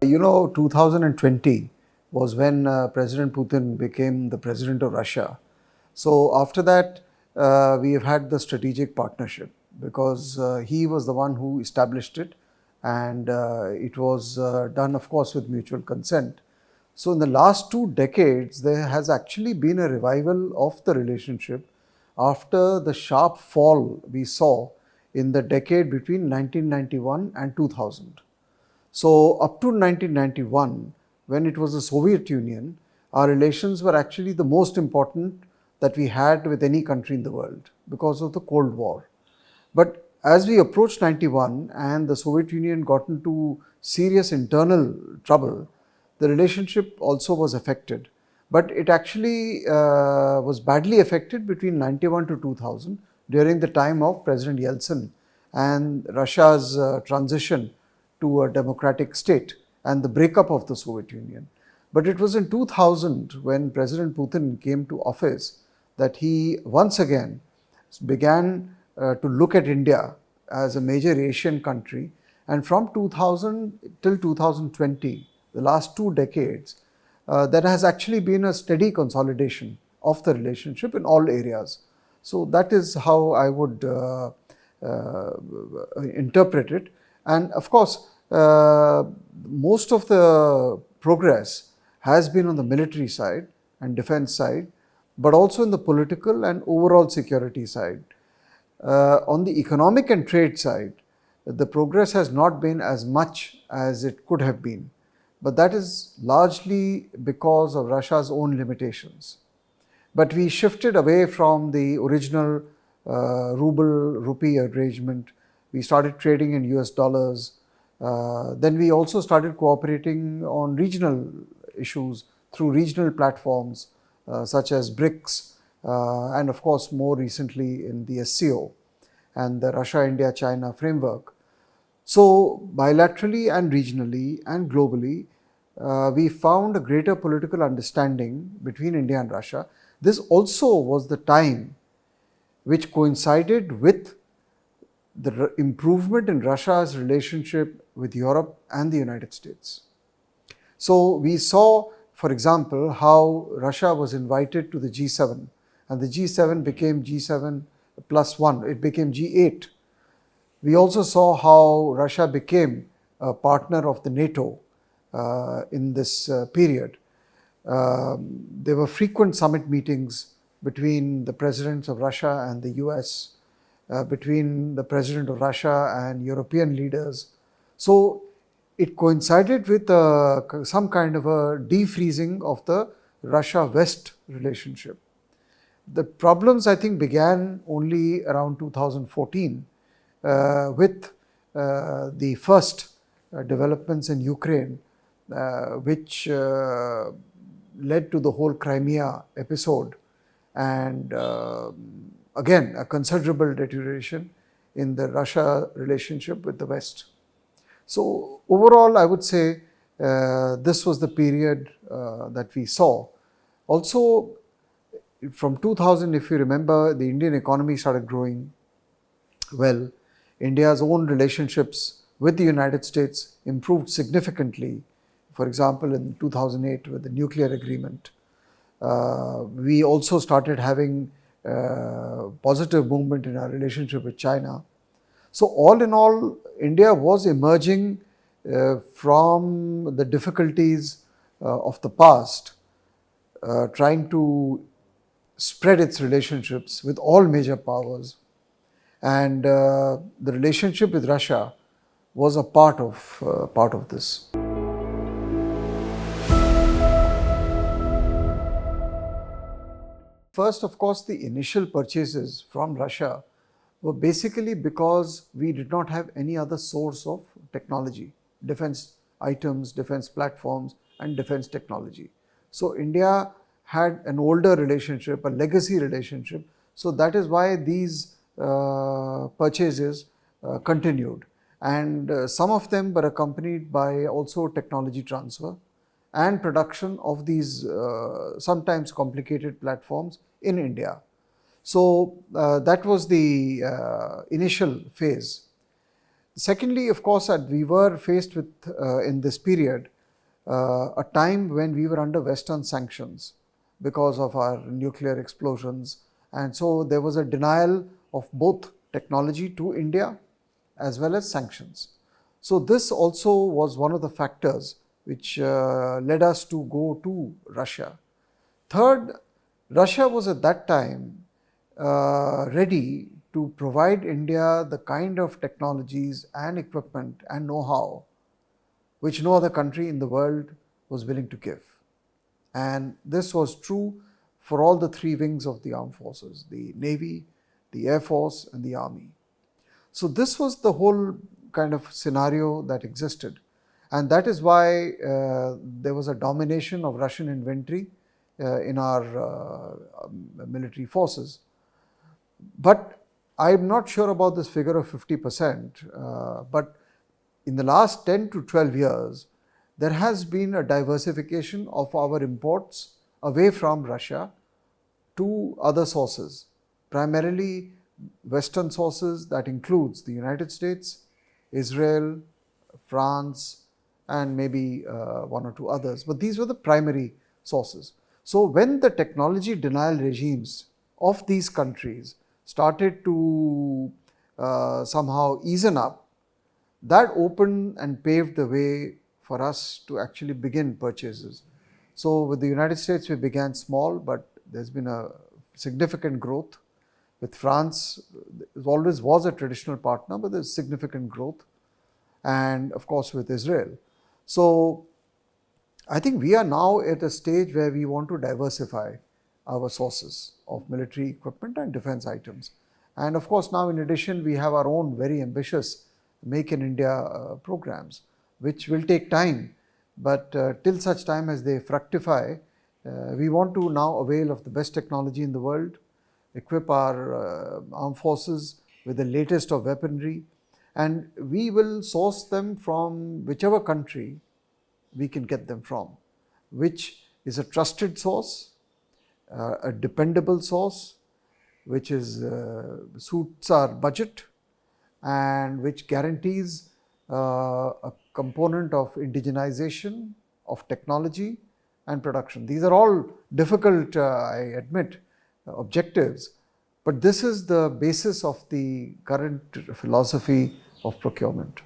2020 was when President Putin became the president of Russia. So after that, we have had the strategic partnership because he was the one who established it, and it was done, of course, with mutual consent. So in the last 2 decades, there has actually been a revival of the relationship after the sharp fall we saw in the decade between 1991 and 2000. So up to 1991, when it was the Soviet Union, our relations were actually the most important that we had with any country in the world because of the Cold War. But as we approached 91 and the Soviet Union got into serious internal trouble, the relationship also was affected. But it actually was badly affected between 91 to 2000 during the time of President Yeltsin and Russia's transition to a democratic state and the breakup of the Soviet Union. But it was in 2000 when President Putin came to office that he once again began to look at India as a major Asian country. And from 2000 till 2020, the last 2 decades, there has actually been a steady consolidation of the relationship in all areas. So that is how I would interpret it. And of course, most of the progress has been on the military side and defense side, but also in the political and overall security side. On the economic and trade side, the progress has not been as much as it could have been, but that is largely because of Russia's own limitations. But we shifted away from the original ruble-rupee arrangement. We started trading in US dollars. Then we also started cooperating on regional issues through regional platforms such as BRICS and of course more recently in the SCO and the Russia, India, China framework. So bilaterally and regionally and globally, we found a greater political understanding between India and Russia. This also was the time which coincided with the improvement in Russia's relationship with Europe and the United States. So we saw, for example, how Russia was invited to the G7, and the G7 became G7 plus 1, it became G8. We also saw how Russia became a partner of the NATO in this period. There were frequent summit meetings between the presidents of Russia and the US, between the president of Russia and European leaders. So it coincided with some kind of a defreezing of the Russia-West relationship. The problems, I think, began only around 2014 with the first developments in Ukraine, which led to the whole Crimea episode and again a considerable deterioration in the Russia relationship with the West. So overall, I would say this was the period that we saw. Also, from 2000, if you remember, the Indian economy started growing well. India's own relationships with the United States improved significantly. For example, in 2008 with the nuclear agreement. We also started having positive movement in our relationship with China. So all in all, India was emerging from the difficulties of the past, trying to spread its relationships with all major powers. And the relationship with Russia was a part of this. First, of course, the initial purchases from Russia were basically because we did not have any other source of technology, defense items, defense platforms, and defense technology. So India had an older relationship, a legacy relationship. So that is why these purchases continued. And some of them were accompanied by also technology transfer and production of these sometimes complicated platforms in India. So that was the initial phase. Secondly, of course, we were faced with in this period a time when we were under Western sanctions because of our nuclear explosions. And so there was a denial of both technology to India as well as sanctions. So this also was one of the factors which led us to go to Russia. Third, Russia was at that time ready to provide India the kind of technologies and equipment and know-how which no other country in the world was willing to give. And this was true for all the three wings of the armed forces, the Navy, the Air Force, and the Army. So this was the whole kind of scenario that existed. And that is why there was a domination of Russian inventory in our military forces. But I'm not sure about this figure of 50%, but in the last 10 to 12 years, there has been a diversification of our imports away from Russia to other sources, primarily Western sources. That includes the United States, Israel, France, and maybe one or two others. But these were the primary sources. So when the technology denial regimes of these countries started to somehow ease up, that opened and paved the way for us to actually begin purchases. So with the United States, we began small, but there's been a significant growth. With France, it always was a traditional partner, but there's significant growth. And of course, with Israel. So I think we are now at a stage where we want to diversify our sources of military equipment and defense items. And of course, now in addition, we have our own very ambitious Make in India programs, which will take time. But till such time as they fructify, we want to now avail of the best technology in the world, equip our armed forces with the latest of weaponry, and we will source them from whichever country we can get them from, which is a trusted source, a dependable source, which is suits our budget, and which guarantees a component of indigenization of technology and production. These are all difficult, I admit, objectives, but this is the basis of the current philosophy of procurement.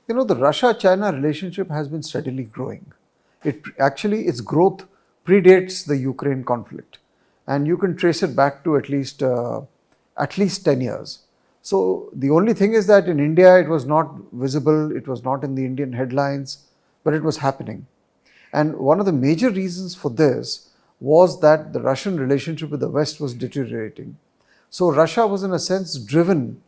You know, the Russia-China relationship has been steadily growing. Its growth predates the Ukraine conflict, and you can trace it back to at least 10 years. So the only thing is that in India, it was not visible, it was not in the Indian headlines, but it was happening. And one of the major reasons for this was that the Russian relationship with the West was deteriorating. So Russia was in a sense driven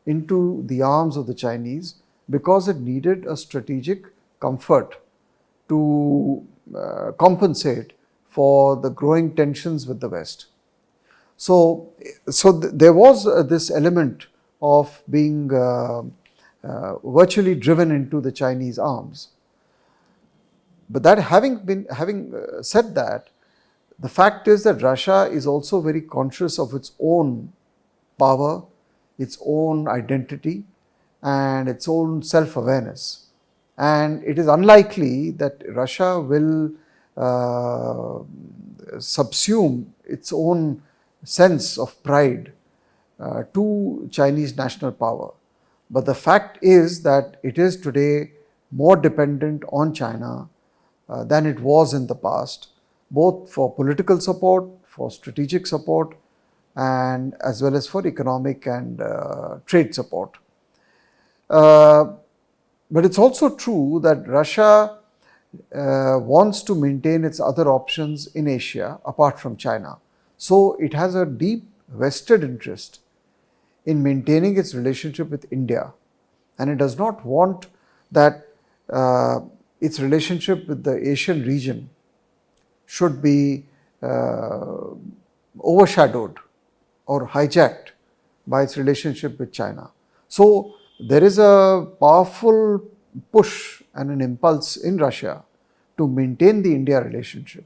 into the arms of the Chinese because it needed a strategic comfort to compensate for the growing tensions with the West. So there was this element of being virtually driven into the Chinese arms. But that having said that, the fact is that Russia is also very conscious of its own power, its own identity, and its own self-awareness. And it is unlikely that Russia will subsume its own sense of pride to Chinese national power. But the fact is that it is today more dependent on China than it was in the past, both for political support, for strategic support, and as well as for economic and trade support. But it's also true that Russia wants to maintain its other options in Asia apart from China. So it has a deep vested interest in maintaining its relationship with India, and it does not want that its relationship with the Asian region should be overshadowed or hijacked by its relationship with China. So there is a powerful push and an impulse in Russia to maintain the India relationship.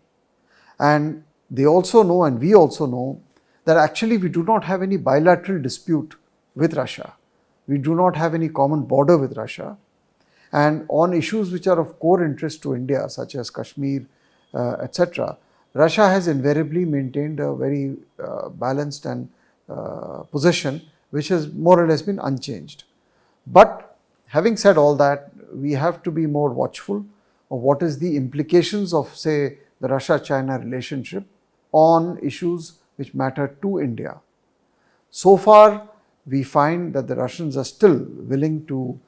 And they also know, and we also know, that actually we do not have any bilateral dispute with Russia. We do not have any common border with Russia. And on issues which are of core interest to India, such as Kashmir, etc., Russia has invariably maintained a very balanced and position, which has more or less been unchanged. But having said all that, we have to be more watchful of what is the implications of, say, the Russia-China relationship on issues which matter to India. So far, we find that the Russians are still willing to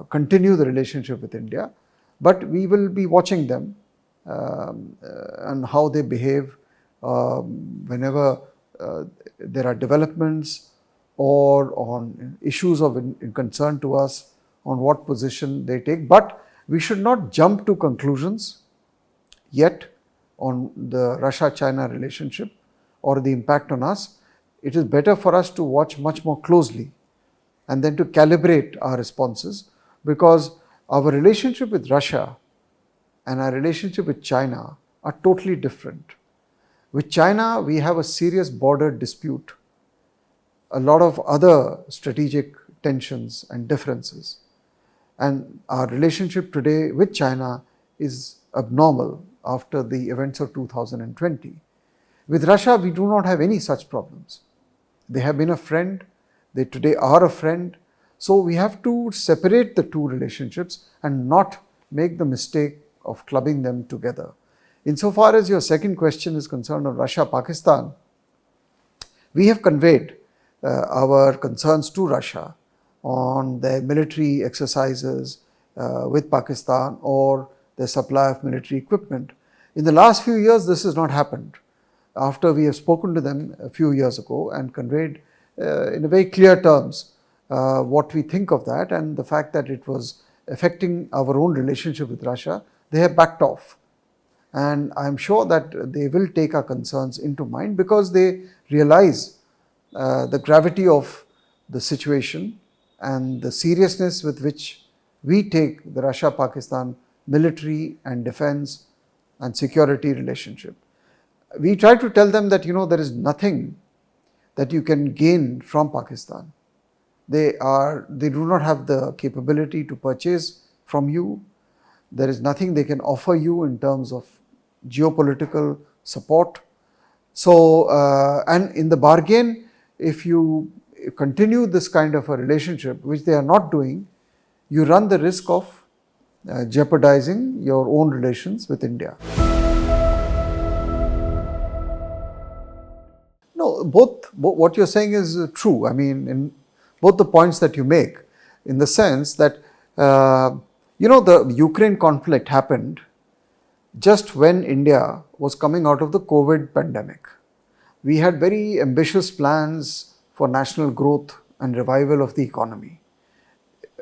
continue the relationship with India, but we will be watching them and how they behave whenever there are developments or on issues of concern to us, on what position they take. But we should not jump to conclusions yet on the Russia-China relationship or the impact on us. It is better for us to watch much more closely and then to calibrate our responses, because our relationship with Russia and our relationship with China are totally different. With China, we have a serious border dispute, a lot of other strategic tensions and differences. And our relationship today with China is abnormal after the events of 2020. With Russia, we do not have any such problems. They have been a friend, they today are a friend. So we have to separate the two relationships and not make the mistake of clubbing them together. Insofar as your second question is concerned on Russia-Pakistan, we have conveyed our concerns to Russia on their military exercises with Pakistan or their supply of military equipment. In the last few years, this has not happened. After we have spoken to them a few years ago and conveyed in a very clear terms what we think of that and the fact that it was affecting our own relationship with Russia, they have backed off. And I am sure that they will take our concerns into mind, because they realize the gravity of the situation and the seriousness with which we take the Russia-Pakistan military and defense and security relationship. We try to tell them that, there is nothing that you can gain from Pakistan. They do not have the capability to purchase from you. There is nothing they can offer you in terms of geopolitical support. So, and in the bargain, if you continue this kind of a relationship, which they are not doing, you run the risk of jeopardizing your own relations with India. No, both what you're saying is true. I mean, in both the points that you make, in the sense that, the Ukraine conflict happened just when India was coming out of the COVID pandemic. We had very ambitious plans for national growth and revival of the economy.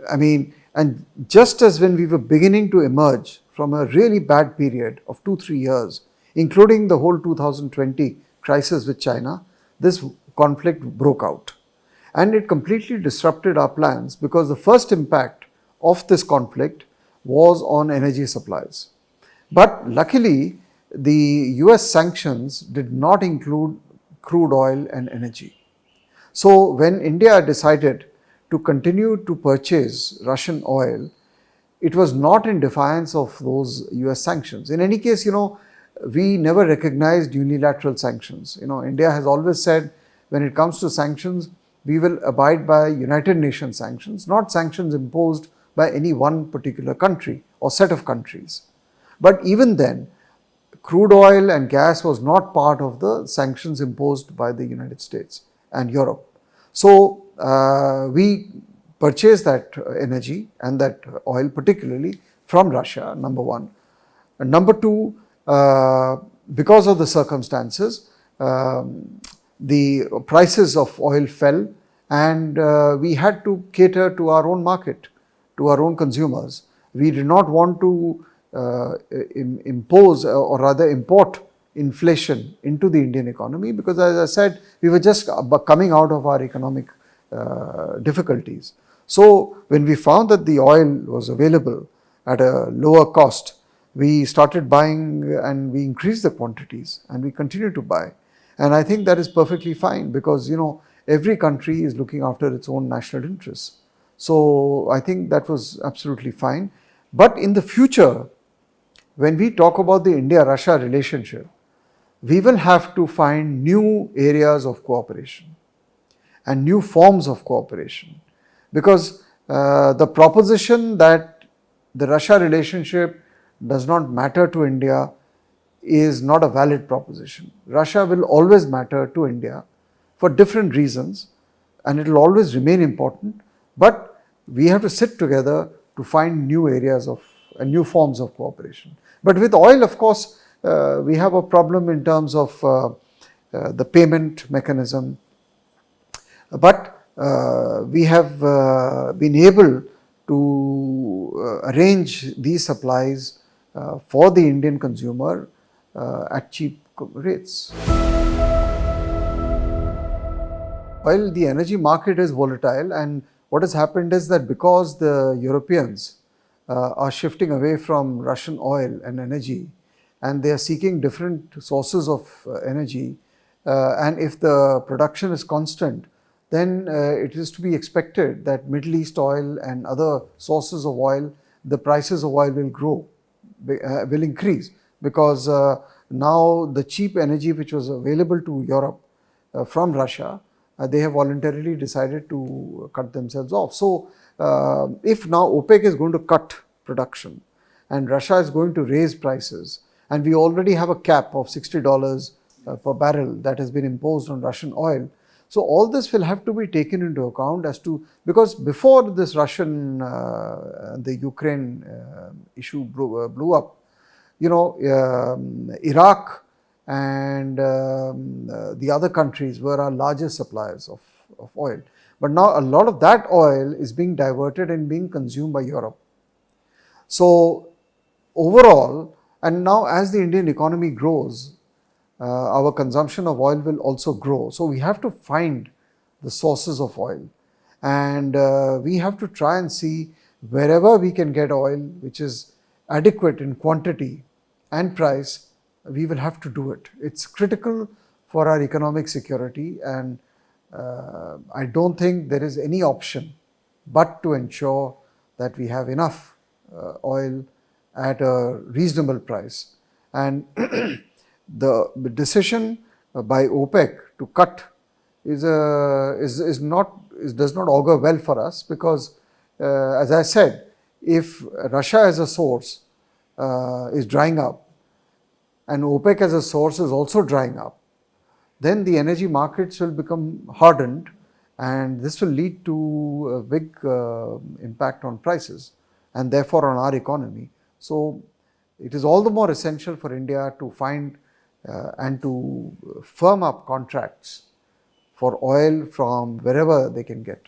I mean, and just as when we were beginning to emerge from a really bad period of 2-3 years, including the whole 2020 crisis with China, this conflict broke out. And it completely disrupted our plans, because the first impact of this conflict was on energy supplies. But luckily, the US sanctions did not include crude oil and energy. So when India decided to continue to purchase Russian oil, it was not in defiance of those US sanctions. In any case, we never recognized unilateral sanctions. India has always said, when it comes to sanctions, we will abide by United Nations sanctions, not sanctions imposed by any one particular country or set of countries. But even then, crude oil and gas was not part of the sanctions imposed by the United States and Europe. So we purchased that energy and that oil particularly from Russia, number one. And number two, because of the circumstances, the prices of oil fell, and we had to cater to our own market, to our own consumers. We did not want to impose or rather import inflation into the Indian economy, because, as I said, we were just coming out of our economic difficulties. So when we found that the oil was available at a lower cost, we started buying, and we increased the quantities, and we continue to buy. And I think that is perfectly fine, because every country is looking after its own national interests. So I think that was absolutely fine. But in the future, when we talk about the India-Russia relationship, we will have to find new areas of cooperation and new forms of cooperation, because the proposition that the Russia relationship does not matter to India is not a valid proposition. Russia will always matter to India for different reasons, and it will always remain important, but we have to sit together to find new areas of new forms of cooperation. But with oil, of course, we have a problem in terms of the payment mechanism, but we have been able to arrange these supplies for the Indian consumer at cheap rates. While the energy market is volatile, and what has happened is that because the Europeans are shifting away from Russian oil and energy, and they are seeking different sources of energy, and if the production is constant, then it is to be expected that Middle East oil and other sources of oil, the prices of oil will grow, will increase, because now the cheap energy which was available to Europe from Russia, they have voluntarily decided to cut themselves off. So if now OPEC is going to cut production and Russia is going to raise prices, and we already have a cap of $60 per barrel that has been imposed on Russian oil, so all this will have to be taken into account as to, because before this Russian, the Ukraine issue blew up, Iraq and the other countries were our largest suppliers of oil. But now a lot of that oil is being diverted and being consumed by Europe. So overall, and now as the Indian economy grows, our consumption of oil will also grow. So we have to find the sources of oil, and we have to try and see wherever we can get oil which is adequate in quantity and price, we will have to do it. It's critical for our economic security, and I don't think there is any option but to ensure that we have enough oil at a reasonable price. And the decision by OPEC to cut does not augur well for us, because as I said, if Russia as a source is drying up and OPEC as a source is also drying up, then the energy markets will become hardened, and this will lead to a big impact on prices and therefore on our economy. So it is all the more essential for India to find and to firm up contracts for oil from wherever they can get.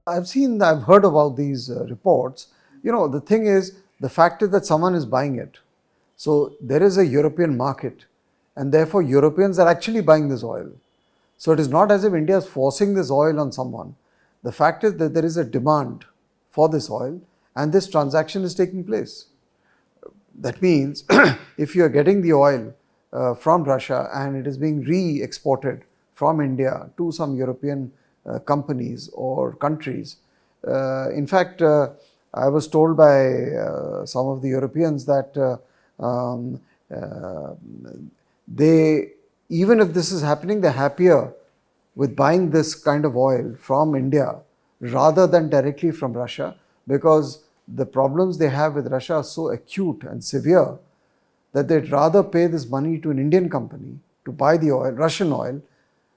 I've heard about these reports. The thing is, the fact is that someone is buying it. So there is a European market, and therefore Europeans are actually buying this oil. So it is not as if India is forcing this oil on someone. The fact is that there is a demand for this oil, and this transaction is taking place. That means if you are getting the oil from Russia and it is being re-exported from India to some European companies or countries. In fact, I was told by some of the Europeans that even if this is happening, they're happier with buying this kind of oil from India rather than directly from Russia, because the problems they have with Russia are so acute and severe that they'd rather pay this money to an Indian company to buy the oil, Russian oil,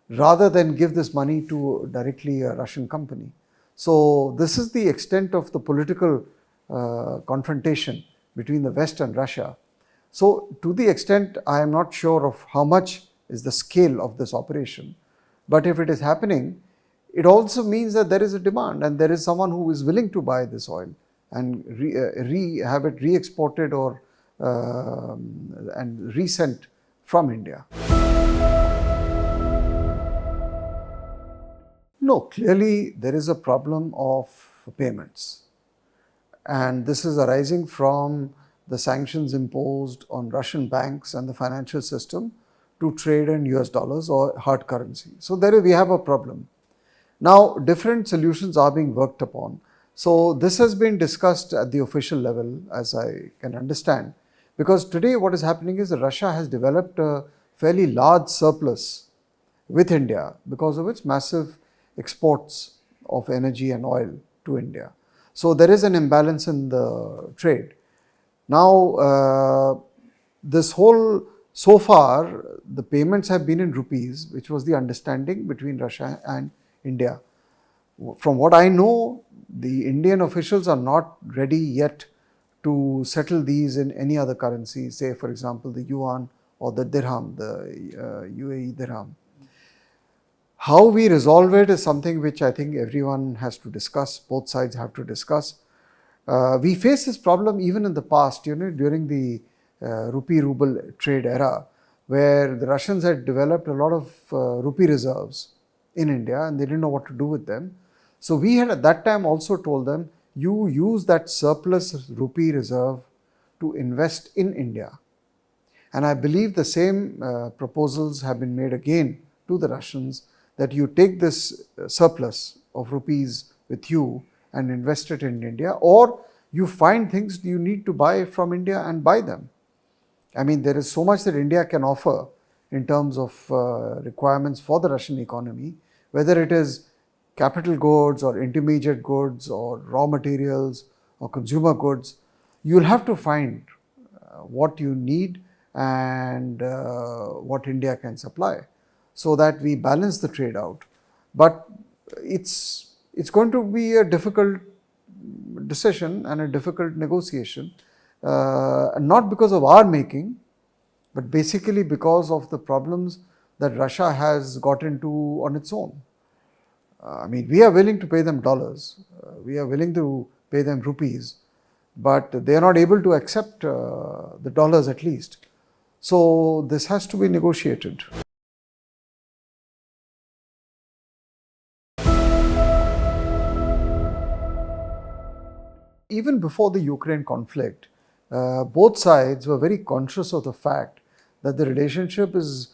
rather than give this money to directly a Russian company. So this is the extent of the political confrontation between the West and Russia. So to the extent, I am not sure of how much is the scale of this operation, but if it is happening, it also means that there is a demand and there is someone who is willing to buy this oil and have it re-exported or and resent from India. No, clearly there is a problem of payments, and this is arising from the sanctions imposed on Russian banks and the financial system to trade in US dollars or hard currency. So there we have a problem. Now, different solutions are being worked upon. So this has been discussed at the official level, as I can understand, because today what is happening is that Russia has developed a fairly large surplus with India because of its massive exports of energy and oil to India. So there is an imbalance in the trade. Now, so far, the payments have been in rupees, which was the understanding between Russia and India. From what I know, the Indian officials are not ready yet to settle these in any other currency, say for example the yuan or the dirham, the UAE dirham. How we resolve it is something which I think everyone has to discuss, both sides have to discuss. We faced this problem even in the past, during the rupee-ruble trade era, where the Russians had developed a lot of rupee reserves in India and they didn't know what to do with them. So we had at that time also told them, you use that surplus rupee reserve to invest in India. And I believe the same proposals have been made again to the Russians, that you take this surplus of rupees with you and invest it in India, or you find things you need to buy from India and buy them. I mean, there is so much that India can offer in terms of requirements for the Russian economy, whether it is capital goods or intermediate goods or raw materials or consumer goods. You will have to find what you need and what India can supply, so that we balance the trade out. But it's going to be a difficult decision and a difficult negotiation, not because of our making, but basically because of the problems that Russia has got into on its own. I mean, we are willing to pay them dollars, we are willing to pay them rupees, but they are not able to accept the dollars at least. So this has to be negotiated. Even before the Ukraine conflict, both sides were very conscious of the fact that the relationship is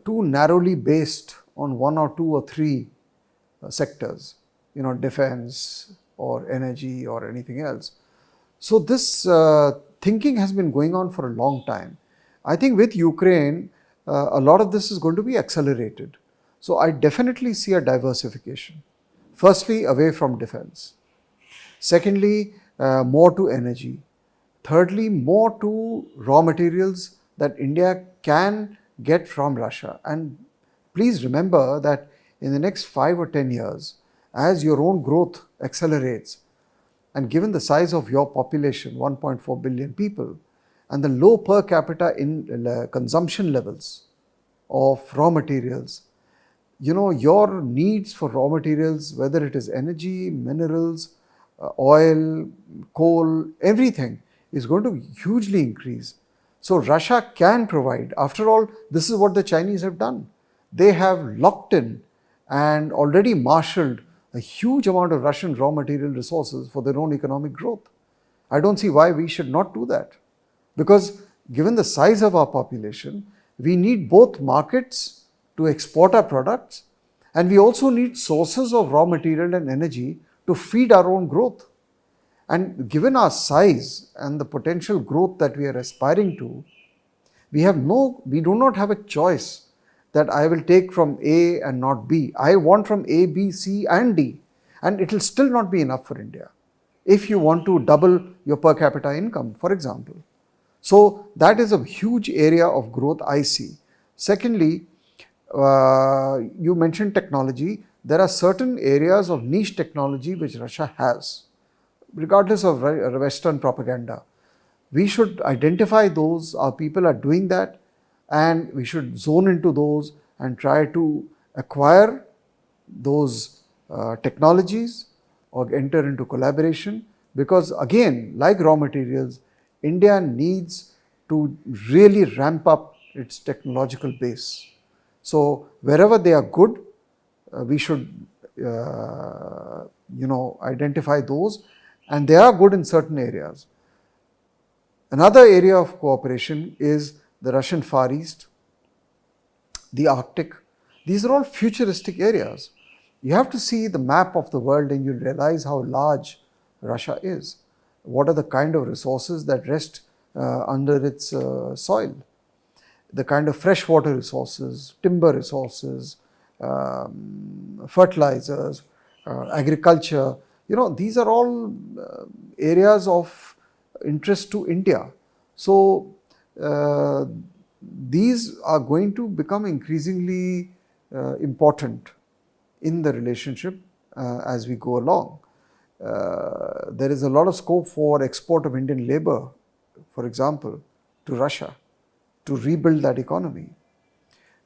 too narrowly based on one or two or three sectors, defense or energy or anything else. So this thinking has been going on for a long time. I think with Ukraine, a lot of this is going to be accelerated. So I definitely see a diversification. Firstly, away from defense. Secondly, more to energy. Thirdly, more to raw materials that India can get from Russia. And please remember that in the next 5 or 10 years, as your own growth accelerates, and given the size of your population, 1.4 billion people, and the low per capita in consumption levels of raw materials, your needs for raw materials, whether it is energy, minerals, oil, coal, everything is going to hugely increase. So Russia can provide. After all, this is what the Chinese have done. They have locked in and already marshaled a huge amount of Russian raw material resources for their own economic growth. I don't see why we should not do that. Because given the size of our population, we need both markets to export our products, and we also need sources of raw material and energy to feed our own growth. And given our size and the potential growth that we are aspiring to, we do not have a choice that I will take from A and not B. I want from A, B, C and D, and it will still not be enough for India if you want to double your per capita income, for example. So that is a huge area of growth I see. Secondly, you mentioned technology. There are certain areas of niche technology which Russia has, regardless of Western propaganda. We should identify those, our people are doing that, and we should zone into those and try to acquire those technologies or enter into collaboration, because again, like raw materials, India needs to really ramp up its technological base. So wherever they are good, we should identify those, and they are good in certain areas. Another area of cooperation is the Russian Far East, the Arctic. These are all futuristic areas. You have to see the map of the world and you realize how large Russia is. What are the kind of resources that rest under its soil? The kind of freshwater resources, timber resources, fertilizers, agriculture. These are all areas of interest to India. So, these are going to become increasingly important in the relationship as we go along. There is a lot of scope for export of Indian labor, for example, to Russia, to rebuild that economy.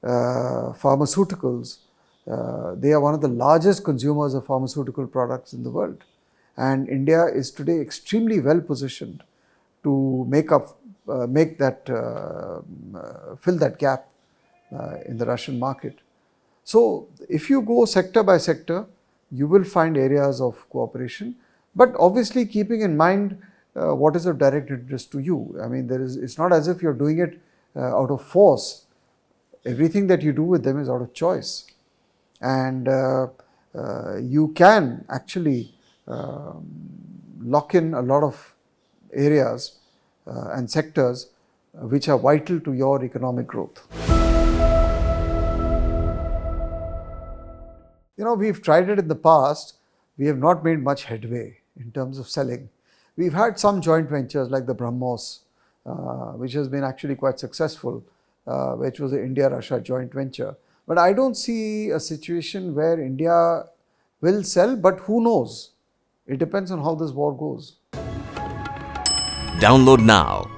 Pharmaceuticals, they are one of the largest consumers of pharmaceutical products in the world. And India is today extremely well positioned to fill that gap in the Russian market. So, if you go sector by sector, you will find areas of cooperation, but obviously keeping in mind what is of direct interest to you. I mean, it's not as if you're doing it out of force. Everything that you do with them is out of choice. And you can actually lock in a lot of areas and sectors which are vital to your economic growth. We've tried it in the past. We have not made much headway in terms of selling. We've had some joint ventures like the BrahMos, which has been actually quite successful, which was an India-Russia joint venture. But I don't see a situation where India will sell, but who knows? It depends on how this war goes. Download now